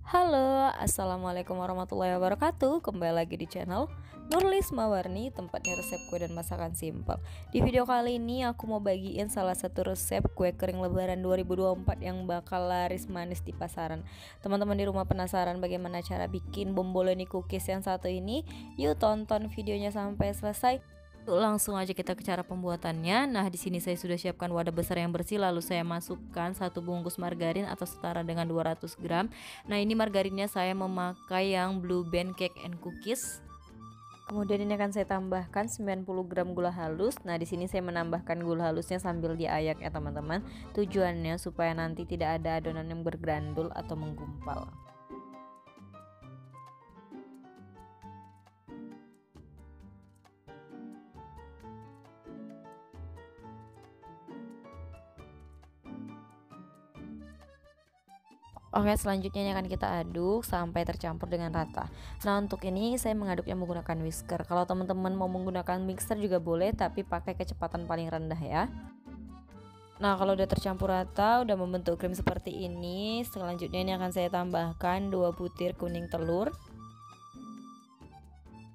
Halo, assalamualaikum warahmatullahi wabarakatuh. Kembali lagi di channel Nurlis Mawarni, tempatnya resep kue dan masakan simpel. Di video kali ini aku mau bagiin salah satu resep kue kering lebaran 2024 yang bakal laris manis di pasaran. Teman-teman di rumah penasaran bagaimana cara bikin bomboloni cookies yang satu ini? Yuk tonton videonya sampai selesai. Langsung aja kita ke cara pembuatannya. Nah, di sini saya sudah siapkan wadah besar yang bersih, lalu saya masukkan satu bungkus margarin atau setara dengan 200 gram. Nah, ini margarinnya saya memakai yang Blue Band Cake and Cookies. Kemudian ini akan saya tambahkan 90 gram gula halus. Nah, di sini saya menambahkan gula halusnya sambil diayak ya, teman-teman. Tujuannya supaya nanti tidak ada adonan yang bergerandul atau menggumpal. Oke, selanjutnya ini akan kita aduk sampai tercampur dengan rata. Nah, untuk ini saya mengaduknya menggunakan whisker. Kalau teman-teman mau menggunakan mixer juga boleh, tapi pakai kecepatan paling rendah ya. Nah, kalau udah tercampur rata, udah membentuk krim seperti ini, selanjutnya ini akan saya tambahkan 2 butir kuning telur,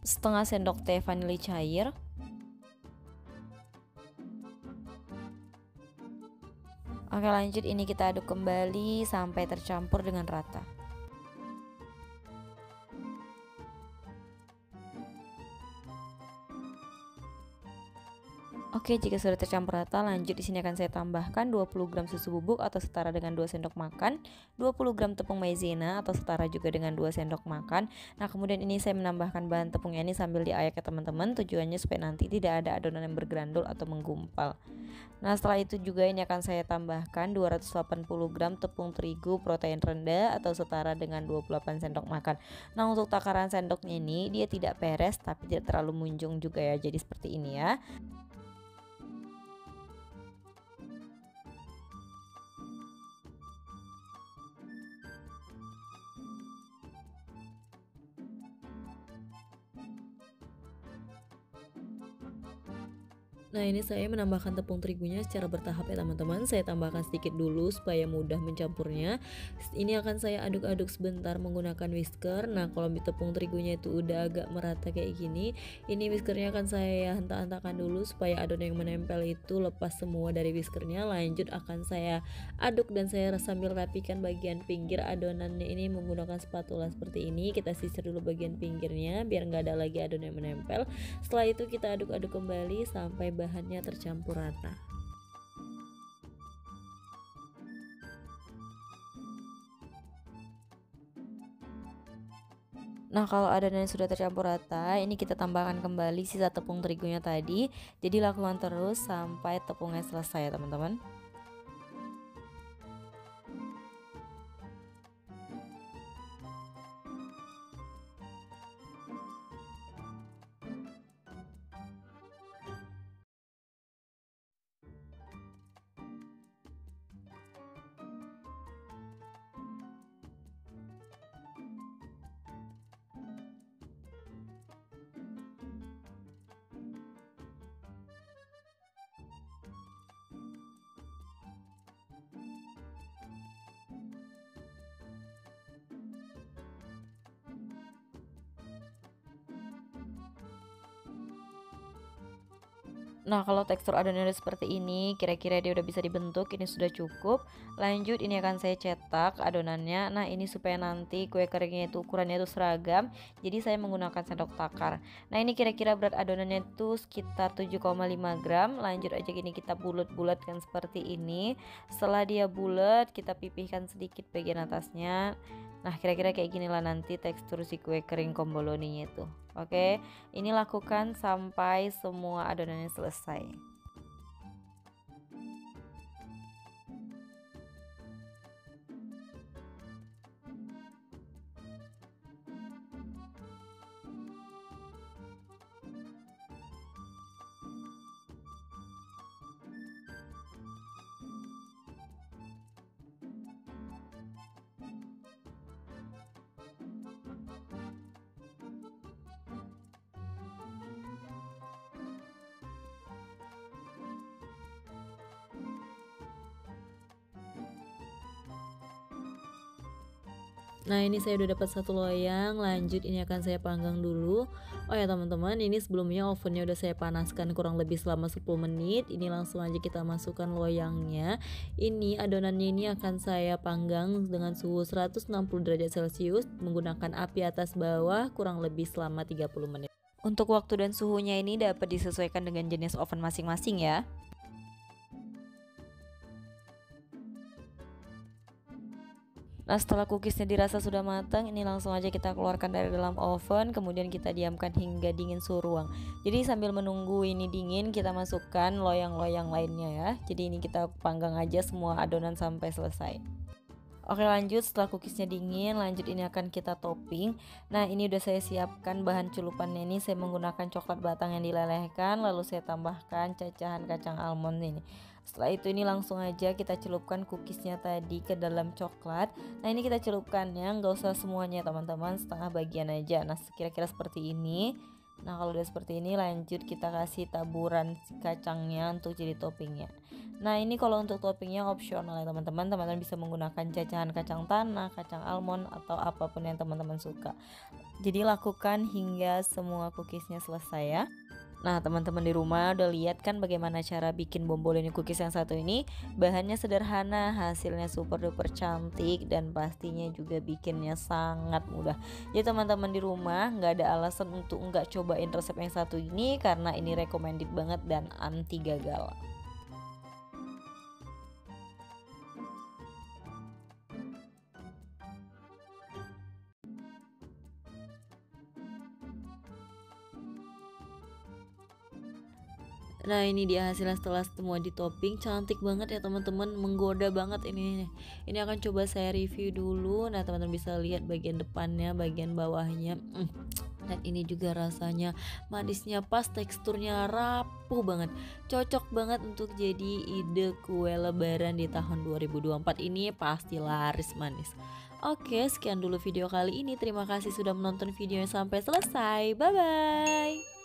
setengah sendok teh vanili cair, oke, lanjut ini kita aduk kembali sampai tercampur dengan rata. Oke, jika sudah tercampur rata, lanjut di sini akan saya tambahkan 20 gram susu bubuk atau setara dengan 2 sendok makan, 20 gram tepung maizena atau setara juga dengan 2 sendok makan. Nah, kemudian ini saya menambahkan bahan tepungnya ini sambil diayak ya, teman-teman. Tujuannya supaya nanti tidak ada adonan yang bergerandul atau menggumpal. Nah, setelah itu juga ini akan saya tambahkan 280 gram tepung terigu protein rendah atau setara dengan 28 sendok makan. Nah, untuk takaran sendoknya ini dia tidak peres tapi tidak terlalu munjung juga ya. Jadi seperti ini ya. Nah, ini saya menambahkan tepung terigunya secara bertahap ya, teman-teman. Saya tambahkan sedikit dulu supaya mudah mencampurnya. Ini akan saya aduk-aduk sebentar menggunakan whisker. Nah, kalau tepung terigunya itu udah agak merata kayak gini, ini whiskernya akan saya hentak-hentakan dulu supaya adonan yang menempel itu lepas semua dari whiskernya. Lanjut akan saya aduk dan saya sambil rapikan bagian pinggir adonannya ini menggunakan spatula seperti ini. Kita sisir dulu bagian pinggirnya biar nggak ada lagi adonan yang menempel. Setelah itu kita aduk-aduk kembali sampai bahannya tercampur rata. Nah, kalau adonannya sudah tercampur rata, ini kita tambahkan kembali sisa tepung terigunya tadi. Jadi lakukan terus sampai tepungnya selesai ya, teman-teman. Nah, kalau tekstur adonannya seperti ini, kira-kira dia udah bisa dibentuk, ini sudah cukup. Lanjut, ini akan saya cetak adonannya. Nah, ini supaya nanti kue keringnya itu ukurannya itu seragam. Jadi saya menggunakan sendok takar. Nah, ini kira-kira berat adonannya itu sekitar 7,5 gram. Lanjut aja gini kita bulat-bulatkan seperti ini. Setelah dia bulat, kita pipihkan sedikit bagian atasnya. Nah, kira-kira kayak ginilah nanti tekstur si kue kering komboloninya itu. Oke, ini lakukan sampai semua adonannya selesai. Nah ini saya udah dapat satu loyang, lanjut ini akan saya panggang dulu. Oh ya teman-teman, ini sebelumnya ovennya udah saya panaskan kurang lebih selama 10 menit. Ini langsung aja kita masukkan loyangnya. Ini adonannya ini akan saya panggang dengan suhu 160 derajat Celcius menggunakan api atas bawah kurang lebih selama 30 menit. Untuk waktu dan suhunya ini dapat disesuaikan dengan jenis oven masing-masing ya. Nah setelah cookiesnya dirasa sudah matang, ini langsung aja kita keluarkan dari dalam oven, kemudian kita diamkan hingga dingin suhu ruang. Jadi sambil menunggu ini dingin, kita masukkan loyang-loyang lainnya ya. Jadi ini kita panggang aja semua adonan sampai selesai. Oke lanjut, setelah cookiesnya dingin, lanjut ini akan kita topping. Nah ini udah saya siapkan bahan culupannya, ini saya menggunakan coklat batang yang dilelehkan, lalu saya tambahkan cacahan kacang almond ini. Setelah itu ini langsung aja kita celupkan cookiesnya tadi ke dalam coklat. Nah ini kita celupkannya nggak usah semuanya teman-teman, setengah bagian aja. Nah kira-kira seperti ini. Nah kalau udah seperti ini lanjut kita kasih taburan kacangnya untuk jadi toppingnya. Nah ini kalau untuk toppingnya opsional ya teman-teman. Teman-teman bisa menggunakan cacahan kacang tanah, kacang almond atau apapun yang teman-teman suka. Jadi lakukan hingga semua cookiesnya selesai ya. Nah teman-teman di rumah udah lihat kan bagaimana cara bikin bomboloni cookies yang satu ini. Bahannya sederhana, hasilnya super duper cantik, dan pastinya juga bikinnya sangat mudah. Jadi teman-teman di rumah nggak ada alasan untuk nggak cobain resep yang satu ini, karena ini recommended banget dan anti gagal. Nah ini dia hasilnya setelah semua di topping, cantik banget ya teman-teman, menggoda banget ini. Ini akan coba saya review dulu. Nah teman-teman bisa lihat bagian depannya, bagian bawahnya. Dan ini juga rasanya manisnya pas, teksturnya rapuh banget, cocok banget untuk jadi ide kue lebaran di tahun 2024 ini, pasti laris manis. Oke sekian dulu video kali ini, terima kasih sudah menonton videonya sampai selesai, bye bye.